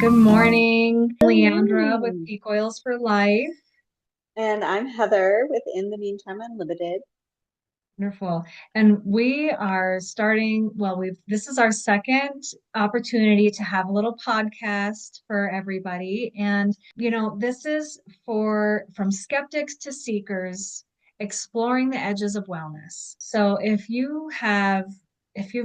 Good morning, Good Leandra with morning. Peak Oils for Life. And I'm Heather with In the Meantime Unlimited. Wonderful. And we are starting, this is our second opportunity to have a little podcast for everybody. And, this is from skeptics to seekers, exploring the edges of wellness. So if you've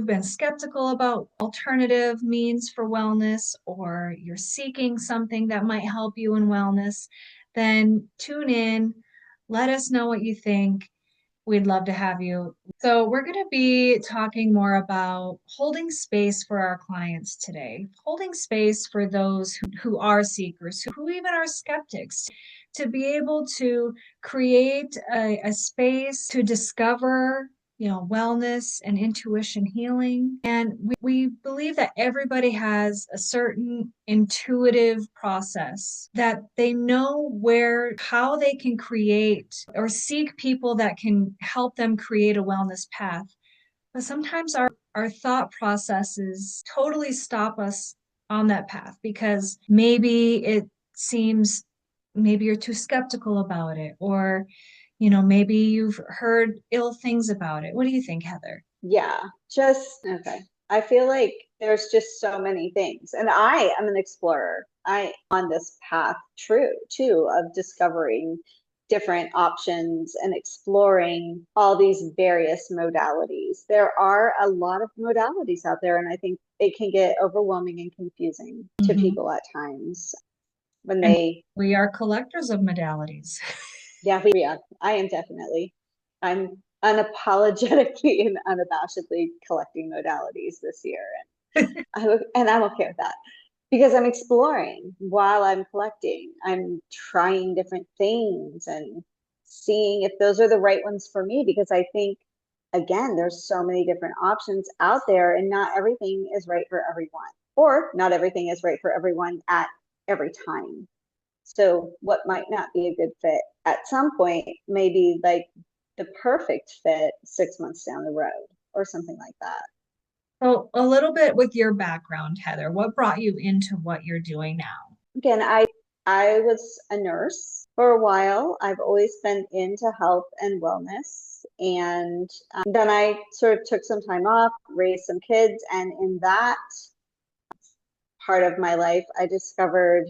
been skeptical about alternative means for wellness, or you're seeking something that might help you in wellness, then tune in, let us know what you think. We'd love to have you. So, we're going to be talking more about holding space for our clients today, holding space for those who are seekers, who even are skeptics, to be able to create a space to discover, wellness and intuition healing. And we believe that everybody has a certain intuitive process that they know how they can create or seek people that can help them create a wellness path. But sometimes our thought processes totally stop us on that path because seems, maybe you're too skeptical about it, or, maybe you've heard ill things about it. What do you think, Heather? Yeah, just okay. I feel like there's just so many things. And I am an explorer. I on this path true too of discovering different options and exploring all these various modalities. There are a lot of modalities out there, and I think it can get overwhelming and confusing to Mhm. people at times when And they we are collectors of modalities. yeah, I am definitely. I'm unapologetically and unabashedly collecting modalities this year, and I'm okay with that because I'm exploring while I'm collecting. I'm trying different things and seeing if those are the right ones for me because I think again, there's so many different options out there, and not everything is right for everyone, or not everything is right for everyone at every time. So what might not be a good fit at some point may be like the perfect fit 6 months down the road or something like that. So, a little bit with your background, Heather, what brought you into what you're doing now? Again, I was a nurse for a while. I've always been into health and wellness. And then I sort of took some time off, raised some kids. And in that part of my life, I discovered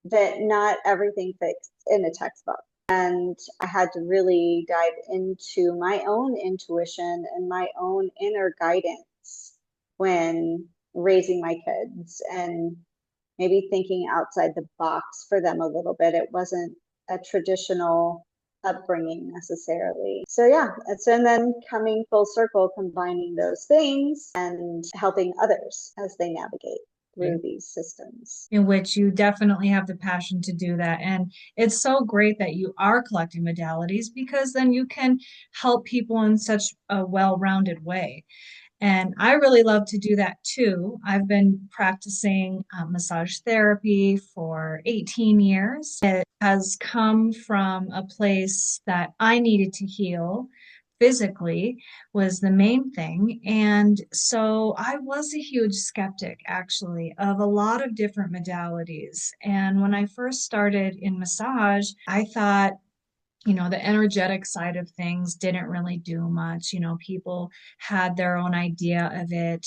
that not everything fits in a textbook. And I had to really dive into my own intuition and my own inner guidance when raising my kids and maybe thinking outside the box for them a little bit. It wasn't a traditional upbringing necessarily. So yeah, and then coming full circle, combining those things and helping others as they navigate through these systems. In which you definitely have the passion to do that. And it's so great that you are collecting modalities because then you can help people in such a well-rounded way. And I really love to do that too. I've been practicing massage therapy for 18 years. It has come from a place that I needed to heal physically, was the main thing. And so I was a huge skeptic, actually, of a lot of different modalities. And when I first started in massage, I thought, the energetic side of things didn't really do much. People had their own idea of it.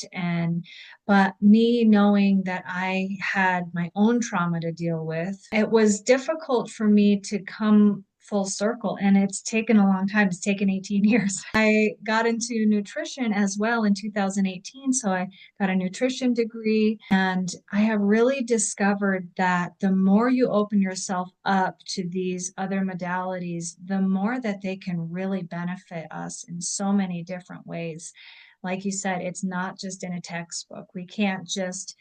But me knowing that I had my own trauma to deal with, it was difficult for me to come full circle. And it's taken a long time. It's taken 18 years. I got into nutrition as well in 2018. So I got a nutrition degree. And I have really discovered that the more you open yourself up to these other modalities, the more that they can really benefit us in so many different ways. Like you said, it's not just in a textbook. We can't just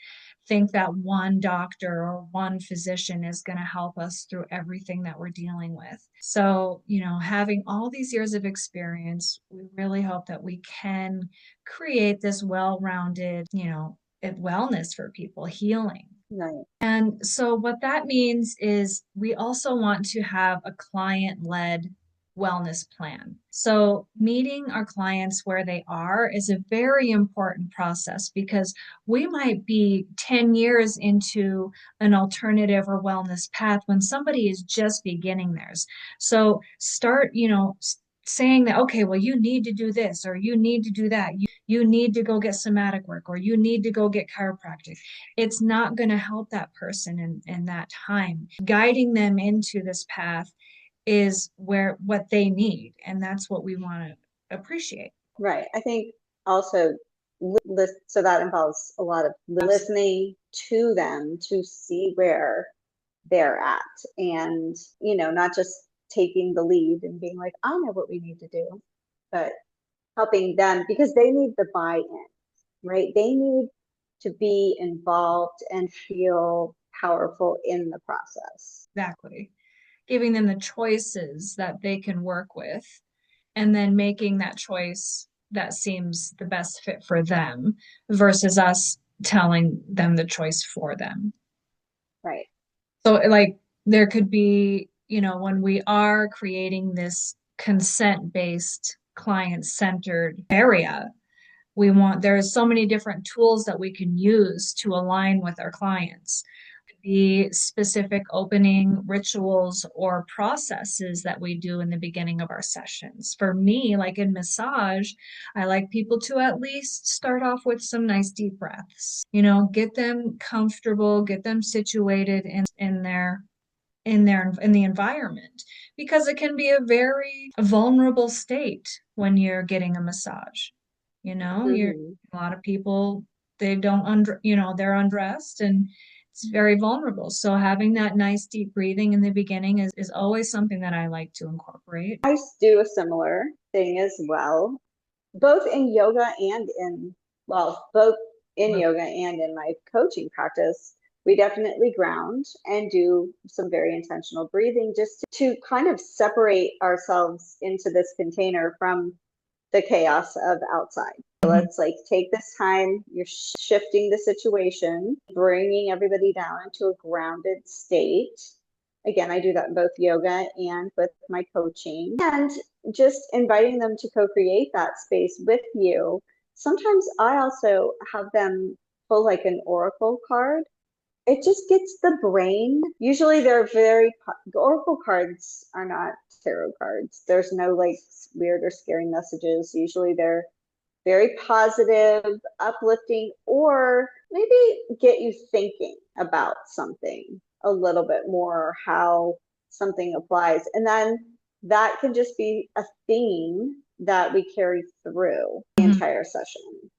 think that one doctor or one physician is going to help us through everything that we're dealing with. So, having all these years of experience, we really hope that we can create this well-rounded, wellness for people, healing. Right. And so, what that means is we also want to have a client led wellness plan. So, meeting our clients where they are is a very important process because we might be 10 years into an alternative or wellness path when somebody is just beginning theirs. So, start, saying that, okay, well, you need to do this or you need to do that. You need to go get somatic work or you need to go get chiropractic. It's not going to help that person in that time. Guiding them into this path is where what they need, and that's what we want to appreciate. Right. I think also so that involves a lot of listening to them to see where they're at, and not just taking the lead and being like, I know what we need to do, but helping them because they need the buy-in, right? They need to be involved and feel powerful in the process. Exactly. Giving them the choices that they can work with, and then making that choice that seems the best fit for them versus us telling them the choice for them. Right. So, like, there could be, when we are creating this consent-based, client-centered area, there's so many different tools that we can use to align with our clients. Be specific opening rituals or processes that we do in the beginning of our sessions. For me, like in massage, I like people to at least start off with some nice deep breaths, get them comfortable, get them situated in the environment because it can be a very vulnerable state when you're getting a massage. You're Mm-hmm. a lot of people, they don't they're undressed and it's very vulnerable. So having that nice deep breathing in the beginning is always something that I like to incorporate. I do a similar thing as well, both in yoga and both in yoga and in my coaching practice. We definitely ground and do some very intentional breathing just to kind of separate ourselves into this container from the chaos of outside. So Mhm. let's like take this time, you're shifting the situation, bringing everybody down into a grounded state. Again, I do that in both yoga and with my coaching, and just inviting them to co-create that space with you. Sometimes I also have them pull like an oracle card. It just gets the brain. Usually they're oracle cards are not tarot cards. There's no like weird or scary messages. Usually they're very positive, uplifting, or maybe get you thinking about something a little bit more, how something applies. And then that can just be a theme that we carry through the Mhm. entire session.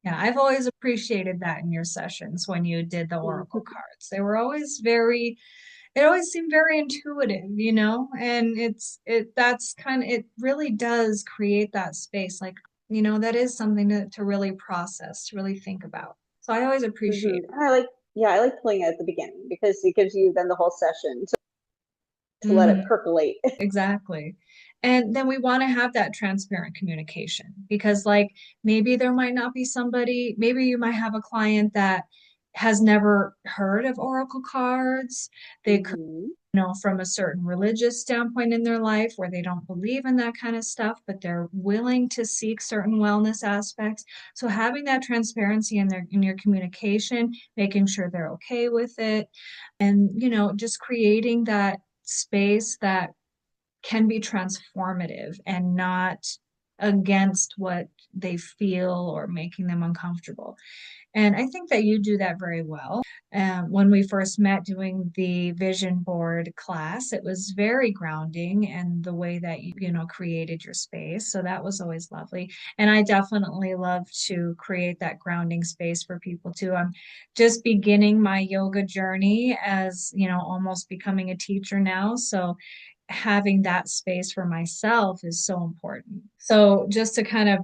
Yeah, I've always appreciated that in your sessions when you did the oracle cards. They were always it always seemed very intuitive, and it really does create that space. Like, that is something to really process, to really think about. So I always appreciate And I like pulling it at the beginning because it gives you then the whole session it. to let it percolate. Exactly. And then we want to have that transparent communication because, like, maybe there might not be somebody, maybe you might have a client that has never heard of oracle cards. They could, Mm-hmm. from a certain religious standpoint in their life where they don't believe in that kind of stuff, but they're willing to seek certain wellness aspects. So having that transparency in your communication, making sure they're okay with it, and just creating that space that can be transformative and not against what they feel or making them uncomfortable. And I think that you do that very well. When we first met doing the vision board class, it was very grounding and the way that you created your space. So that was always lovely. And I definitely love to create that grounding space for people too. I'm just beginning my yoga journey as, almost becoming a teacher now. So having that space for myself is so important. So just to kind of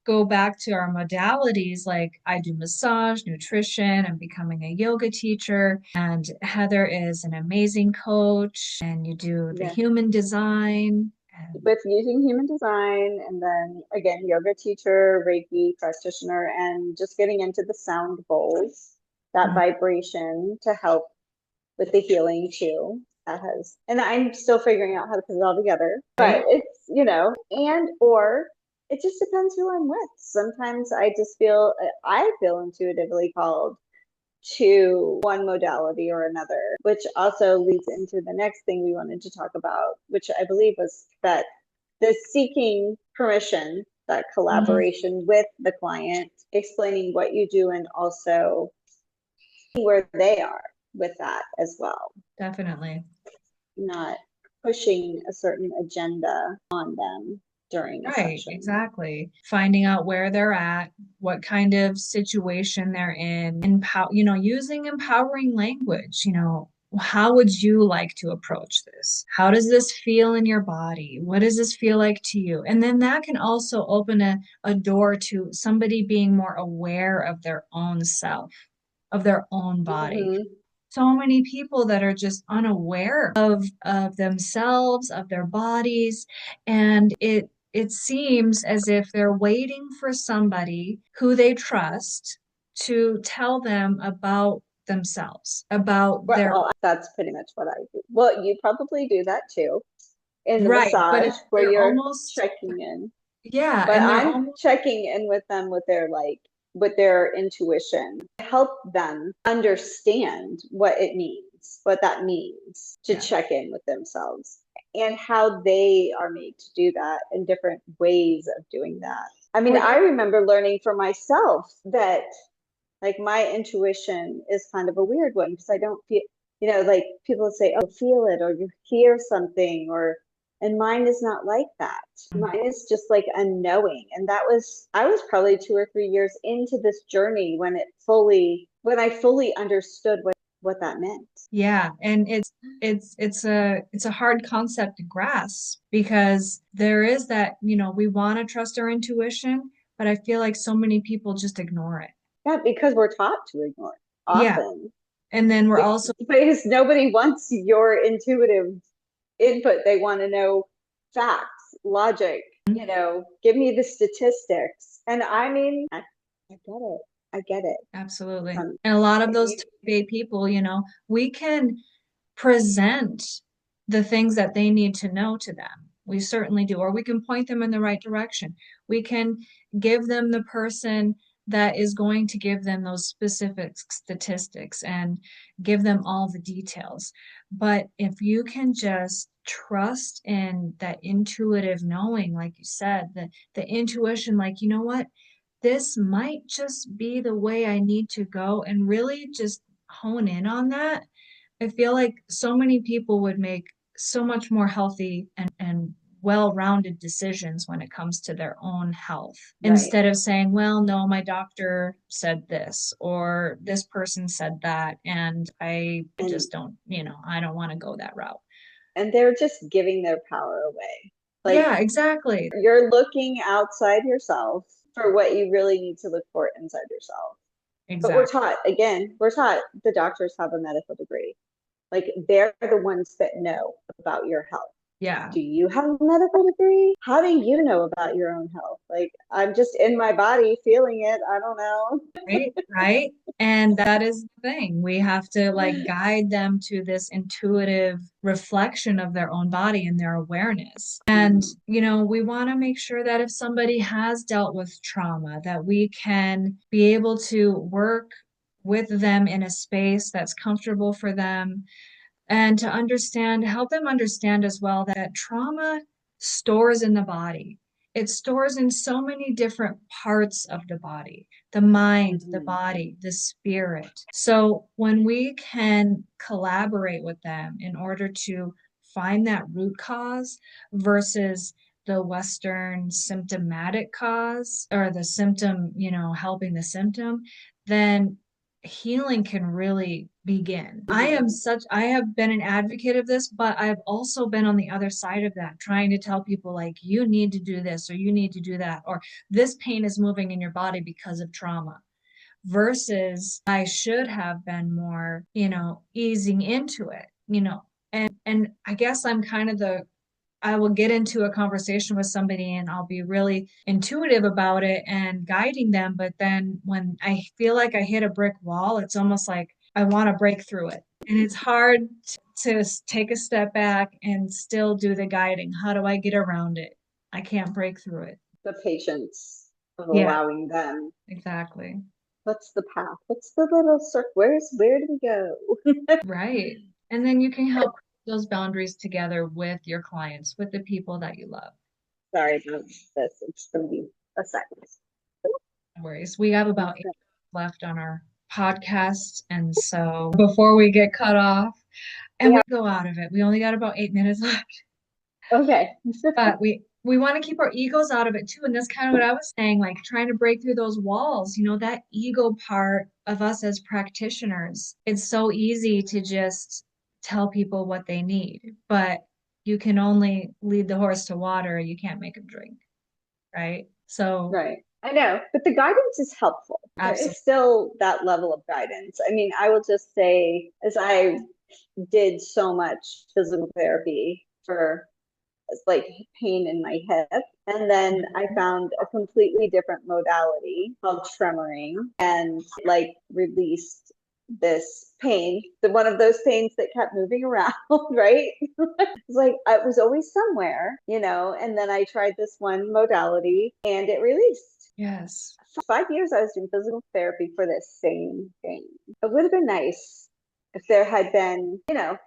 go back to our modalities, like I do massage, nutrition, I'm becoming a yoga teacher, and Heather is an amazing coach, and you do the Yeah. human design. With using human design, and then again, yoga teacher, Reiki practitioner, and just getting into the sound bowls, that And vibration to help with the healing too. that has, and I'm still figuring out how to put it all together, but Right? it's, and or it just depends who I'm with. Sometimes I feel intuitively called to one modality or another, which also leads into the next thing we wanted to talk about, which I believe was that the seeking permission, that Mhm. collaboration with the client, explaining what you do, and also where they are with that as well, Definitely. not pushing a certain agenda on them during a Right, session. exactly. Finding out where they're at, what kind of situation they're in, using empowering language, how would you like to approach this? How does this feel in your body? What does this feel like to you? And then that can also open a door to somebody being more aware of their own self, of their own body. Mm-hmm. So many people that are just unaware of themselves, of their bodies, and it seems as if they're waiting for somebody who they trust to tell them about themselves, about their Well, that's pretty much what I do. Well, you probably do that too in the right, but massage where they're you're almost checking in. yeah, But and they're I'm almost checking in with them with their intuition, help them understand what that means to yeah. check in with themselves and how they are made to do that and different ways of doing that. I mean, Well, I remember learning for myself that like my intuition is kind of a weird one because I don't feel, like people say, oh, feel it or you hear something and mine is not like that. Mine is just like a knowing. And I was probably 2 or 3 years into this journey when I fully understood what that meant. yeah, and it's a hard concept to grasp because there is that, we want to trust our intuition, but I feel like so many people just ignore it. Yeah, because we're taught to ignore it Yeah. often And then we're also because nobody wants your intuitive input. They want to know facts, logic, give me the statistics. And I mean, I get it. I get it. absolutely. Um, And a lot of and those you, type A people, we can present the things that they need to know to them. We certainly do. Or we can point them in the right direction. We can give them the person that is going to give them those specific statistics and give them all the details. But if you can just trust in that intuitive knowing, like you said, the intuition, like, you know what? This might just be the way I need to go, and really just hone in on that. I feel like so many people would make so much more healthy and well-rounded decisions when it comes to their own health right. instead of saying, well, no, my doctor said this or this person said that, and I And just don't, I don't want to go that route. they're just giving their power away. Like Yeah, exactly. you're looking outside yourself for what you really need to look for inside yourself. But Exactly. we're taught the doctors have a medical degree. Like they're the ones that know about your health. Yeah. Do you have a medical degree? How do you know about your own health? Like I'm just in my body feeling it. I don't know. Right, right. And that is the thing. We have to like guide them to this intuitive reflection of their own body and their awareness. And, Mm-hmm. we want to make sure that if somebody has dealt with trauma, that we can be able to work with them in a space that's comfortable for them and to help them understand as well that trauma stores in the body. It stores in so many different parts of the body, the mind, the Mm-hmm. body, the spirit. So when we can collaborate with them in order to find that root cause versus the Western symptomatic cause or the symptom, helping the symptom, then healing can really begin. Mm-hmm. I have been an advocate of this, but I've also been on the other side of that, trying to tell people like, you need to do this or you need to do that, or this pain is moving in your body because of trauma. Versus I should have been more, easing into it, and I guess I'm kind of I will get into a conversation with somebody and I'll be really intuitive about it and guiding them. But then when I feel like I hit a brick wall, it's almost like I want to break through it. And it's hard to take a step back and still do the guiding. How do I get around it? I can't break through it. The patience of Yeah, allowing them. exactly. What's the path? What's the little circle? Where do we go? Right. And then you can help those boundaries together with your clients, with the people that you love. Sorry about this. It's gonna be a second. No worries. We have about 8 left on our podcast. And so before we get cut off and we Yeah. go out of it, we only got about 8 minutes left. Okay. But we want to keep our egos out of it too. And that's kind of what I was saying, like trying to break through those walls, that ego part of us as practitioners. It's so easy to just tell people what they need, but you can only lead the horse to water, you can't make him drink, right? So, Right. I know, but the guidance is helpful. There absolutely. is still that level of guidance. I mean, I will just say, as I did so much physical therapy for like pain in my hip. And then I found a completely different modality called tremoring and like released this pain, the one of those pains that kept moving around, right? It's like I was always somewhere, and then I tried this one modality and it released. Yes. 5 years I was doing physical therapy for this same thing. It would have been nice if there had been,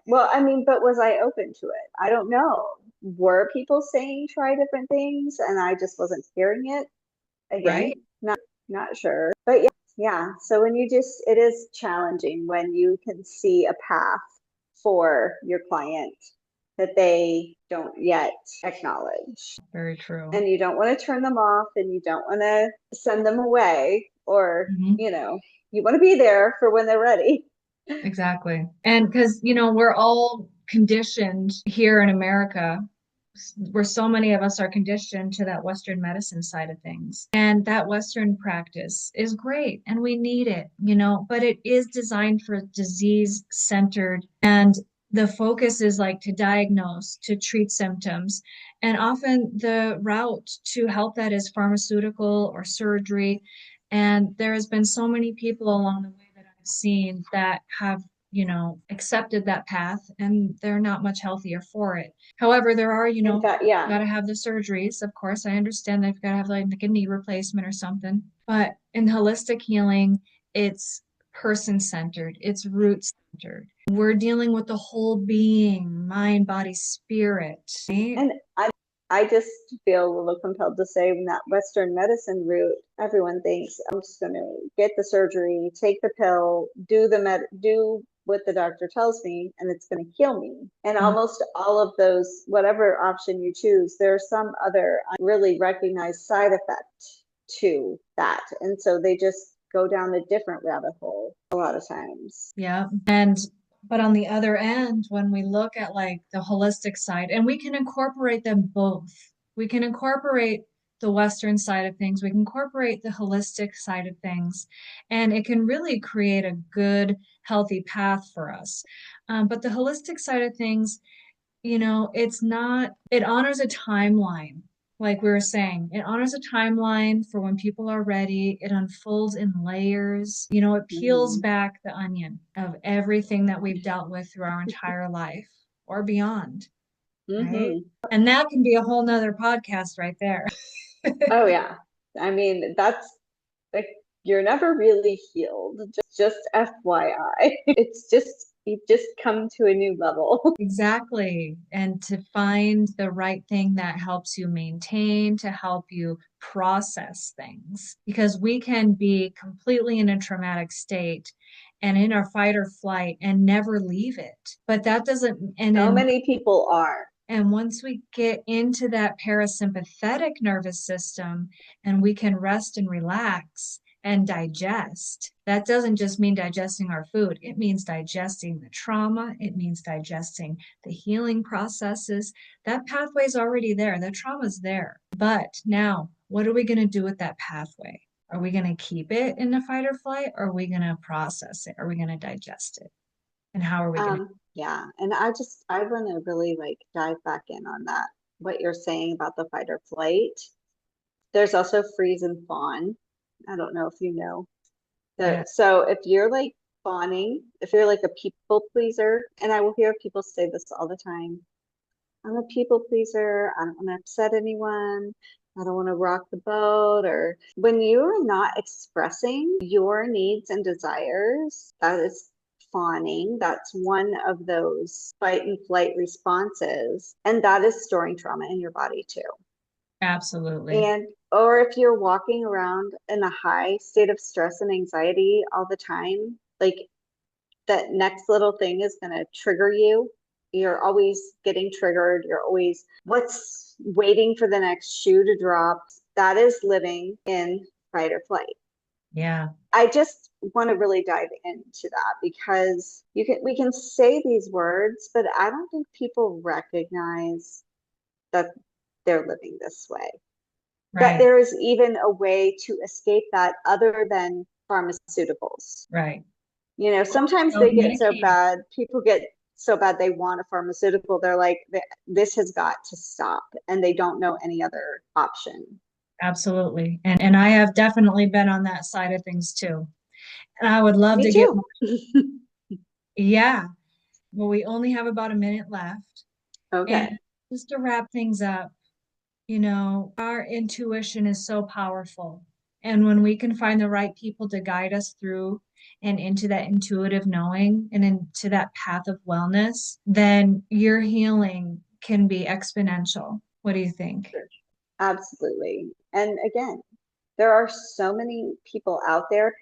well, I mean, but was I open to it? I don't know. Were people saying try different things and I just wasn't hearing it? Right. Again, not sure. But yeah, yeah. So when it is challenging when you can see a path for your client that they don't yet acknowledge. Very true. And you don't want to turn them off and you don't want to send them away or, Mhm. you want to be there for when they're ready. Exactly. And because, we're all conditioned here in America, where so many of us are conditioned to that Western medicine side of things. And that Western practice is great and we need it, but it is designed for disease centered. And the focus is like to diagnose, to treat symptoms. And often the route to help that is pharmaceutical or surgery. And there has been so many people along the way that I've seen that have, accepted that path and they're not much healthier for it. However, there are, In fact, yeah. got to have the surgeries. Of course, I understand they've got to have like a knee replacement or something. But in holistic healing, it's person centered, it's root centered. We're dealing with the whole being, mind, body, spirit. Right? And I just feel a little compelled to say in that Western medicine route, everyone thinks I'm just going to get the surgery, take the pill, do what the doctor tells me, and it's going to heal me. And Mhm. almost all of those, whatever option you choose, there's some other really recognized side effect to that. And so they just go down a different rabbit hole a lot of times. Yeah. But on the other end, when we look at like the holistic side, and we can incorporate them both, we can incorporate the Western side of things, we can incorporate the holistic side of things, and it can really create a good, healthy path for us. But the holistic side of things, it's not, it honors a timeline. Like we were saying, it honors a timeline for when people are ready. It unfolds in layers. It peels Mm-hmm. back the onion of everything that we've dealt with through our entire life or beyond, right? Mm-hmm. And that can be a whole nother podcast right there. Oh yeah. I mean, that's like you're never really healed. Just FYI. It's just you just come to a new level. Exactly. And to find the right thing that helps you maintain, to help you process things. Because we can be completely in a traumatic state and in our fight or flight and never leave it. But that doesn't, and So then, many people are. and once we get into that parasympathetic nervous system and we can rest and relax and digest, that doesn't just mean digesting our food. It means digesting the trauma. It means digesting the healing processes. That pathway is already there. The trauma's there. But now, what are we going to do with that pathway? Are we going to keep it in the fight or flight? Or are we going to process it? Are we going to digest it? And how are we going to? Yeah, and I want to really like dive back in on that. What you're saying about the fight or flight. There's also freeze and fawn. I don't know if you know. Yeah. So if you're like fawning, if you're like a people pleaser, and I will hear people say this all the time, I'm a people pleaser. I don't want to upset anyone. I don't want to rock the boat. Or when you are not expressing your needs and desires, that is fawning. That's one of those fight and flight responses. And that is storing trauma in your body too. Absolutely. And, or if you're walking around in a high state of stress and anxiety all the time, like that next little thing is going to trigger you. You're always getting triggered. You're always, what's waiting for the next shoe to drop? That is living in fight or flight. Yeah. I just want to really dive into that because we can say these words, but I don't think people recognize that they're living this way. That Right. there is even a way to escape that other than pharmaceuticals. Right. You know, sometimes they get so Self-medicating. bad, people get so bad they want a pharmaceutical. They're like, this has got to stop. And they don't know any other option. Absolutely. And I have definitely been on that side of things too. And I would love Me to get more. too. Yeah. Well, we only have about a minute left. And Okay. just to wrap things up, you know, our intuition is so powerful. And when we can find the right people to guide us through and into that intuitive knowing and into that path of wellness, then your healing can be exponential. What do you think? Sure. Absolutely. And again, there are so many people out there,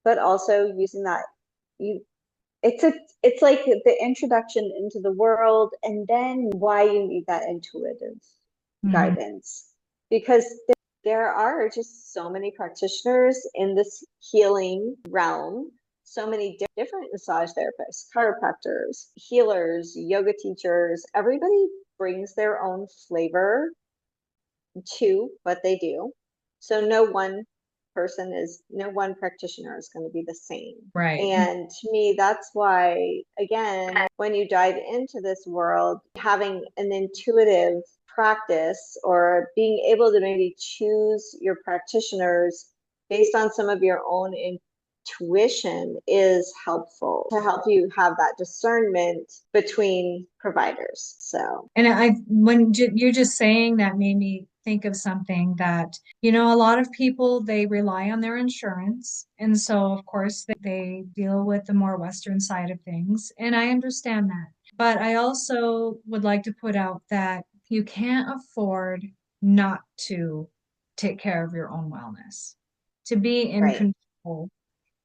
but also using that you it's a it's like the introduction into the world and then why you need that intuitive Hmm. guidance because there are just so many practitioners in this healing realm, so many different massage therapists, chiropractors, healers, yoga teachers. Everybody brings their own flavor to what they do. So no one practitioner is going to be the same. Right. And to me, that's why, again, when you dive into this world, having an intuitive practice or being able to maybe choose your practitioners based on some of your own intuition is helpful to help you have that discernment between providers. So, And you're just saying that made me think of something that, you know, a lot of people, they rely on their insurance. And so, of course, they deal with the more Western side of things. And I understand that. But I also would like to put out that you can't afford not to take care of your own wellness, to be in right, control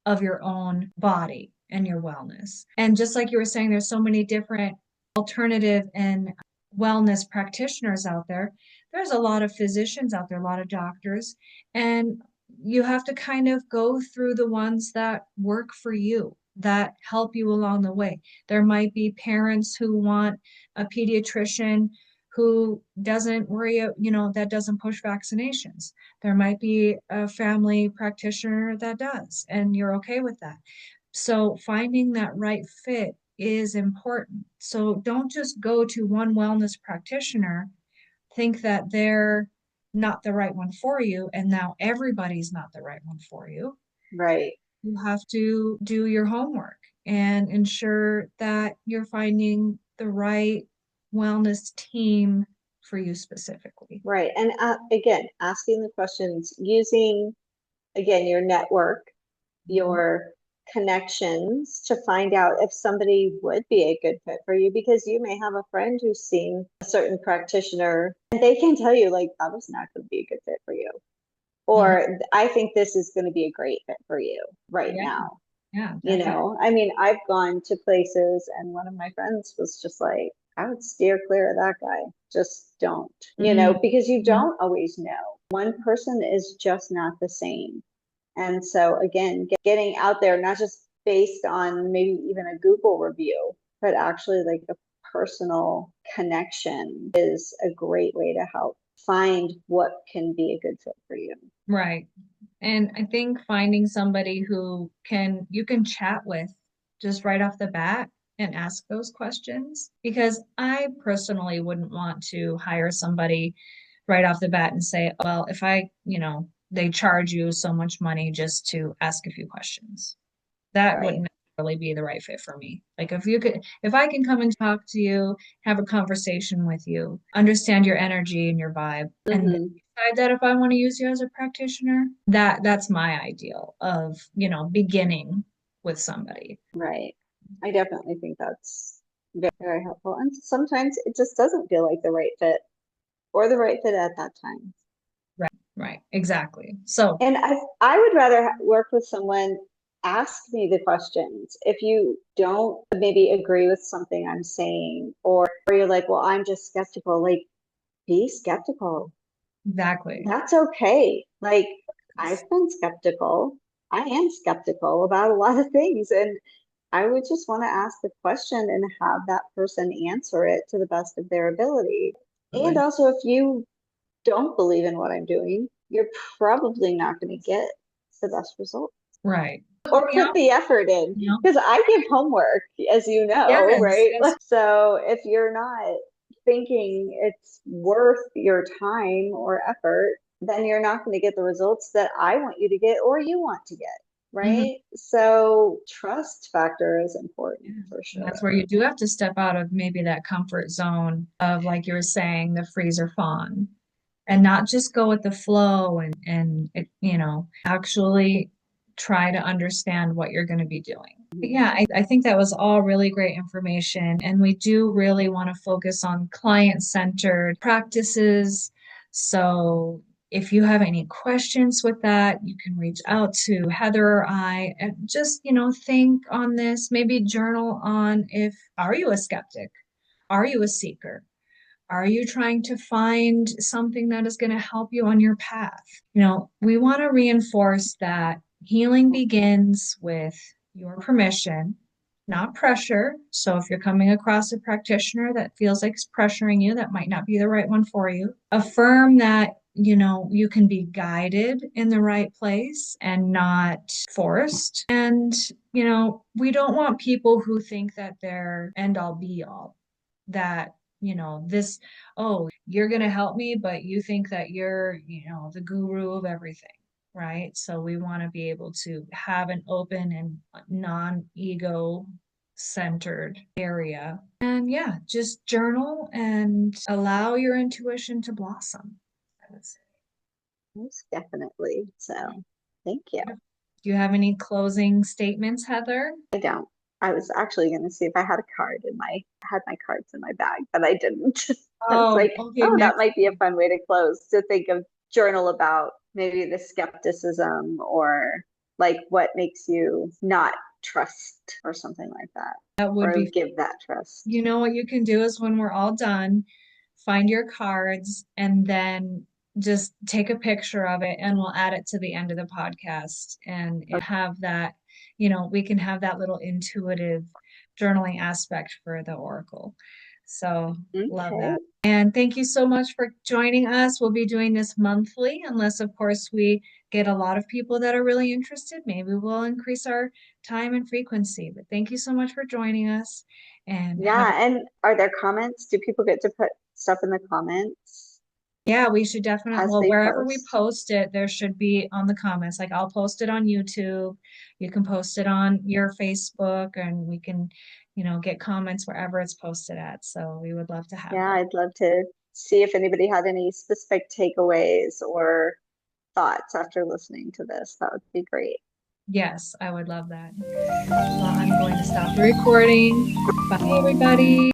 of your own body and your wellness. And just like you were saying, there's so many different alternative and wellness practitioners out there. There's a lot of physicians out there, a lot of doctors, and you have to kind of go through the ones that work for you, that help you along the way. There might be parents who want a pediatrician who doesn't worry, you know, that doesn't push vaccinations. There might be a family practitioner that does, and you're okay with that. So finding that right fit is important. So don't just go to one wellness practitioner, think that they're not the right one for you, and now everybody's not the right one for you. right. You have to do your homework and ensure that you're finding the right wellness team for you specifically. Right. And again, asking the questions using, again, your network, Mhm. your connections to find out if somebody would be a good fit for you because you may have a friend who's seen a certain practitioner and they can tell you, like, that was not going to be a good fit for you. Mhm. Or I think this is going to be a great fit for you right Yeah, now. yeah, You definitely. know, I mean, I've gone to places and one of my friends was just like, I would steer clear of that guy. Just don't, you know, Mhm. because you Mhm. don't always know. One person is just not the same. And so, again, getting out there, not just based on maybe even a Google review, but actually like a personal connection is a great way to help find what can be a good fit for you. Right. And I think finding somebody who you can chat with just right off the bat and ask those questions, because I personally wouldn't want to hire somebody right off the bat and say, well, if I, you know, they charge you so much money just to ask a few questions. That Right. wouldn't really be the right fit for me. Like if I can come and talk to you, have a conversation with you, understand your energy and your vibe, and then Hmm. decide that if I want to use you as a practitioner, that's my ideal of, beginning with somebody. Right. I definitely think that's very helpful. And sometimes it just doesn't feel like the right fit or the right fit at that time. Right, right, exactly. So, And I would rather work with someone, ask me the questions. If you don't maybe agree with something I'm saying, or you're like, well, I'm just skeptical, like, be skeptical. exactly. That's okay. Like, I've been skeptical. I am skeptical about a lot of things. And I would just want to ask the question and have that person answer it to the best of their ability. And Absolutely. also, if you don't believe in what I'm doing, you're probably not going to get the best result Right. or put Yeah. the effort in. Yeah. Because I give homework, as you know, Yes, right? yes. So if you're not thinking it's worth your time or effort, then you're not going to get the results that I want you to get or you want to get, Mhm. right? So trust factor is important Yeah. for And that's sure. where you do have to step out of maybe that comfort zone of, like you were saying, the freezer fawn, and not just go with the flow and actually try to understand what you're going to be doing. But Mhm. yeah, I think that was all really great information. And we do really want to focus on client-centered practices. So if you have any questions with that, you can reach out to Heather or I and just, think on this, maybe journal on are you a skeptic? Are you a seeker? Are you trying to find something that is going to help you on your path? We want to reinforce that healing begins with your permission, not pressure. So if you're coming across a practitioner that feels like it's pressuring you, that might not be the right one for you. Affirm that, you can be guided in the right place and not forced. And, we don't want people who think that they're end all be all, that this, oh, you're going to help me, but you think that you're, the guru of everything, right? So we want to be able to have an open and non-ego centered area. And yeah, just journal and allow your intuition to blossom, I would say. Most definitely. So thank you. Do you have any closing statements, Heather? I don't. I was actually going to see if I had a card in my had my cards in my bag, but I didn't. I was Oh, like, okay, oh, that next might be a time. fun way to close to think of journal about maybe the skepticism or like what makes you not trust or something like that, That would or be, give that trust. what you can do is when we're all done, find your cards and then just take a picture of it and we'll add it to the end of the podcast and have that, we can have that little intuitive journaling aspect for the oracle. So love that. Okay. And thank you so much for joining us. We'll be doing this monthly, unless, of course, we get a lot of people that are really interested. Maybe we'll increase our time and frequency. But thank you so much for joining us and have a Yeah. And are there comments? Do people get to put stuff in the comments Yeah, we should definitely, as well, they wherever we post? post it, there should be on the comments. Like I'll post it on YouTube. You can post it on your Facebook and we can, get comments wherever it's posted at. So we would love to have Yeah, those. I'd love to see if anybody had any specific takeaways or thoughts after listening to this. That would be great. Yes, I would love that. Well, I'm going to stop the recording. Bye, everybody.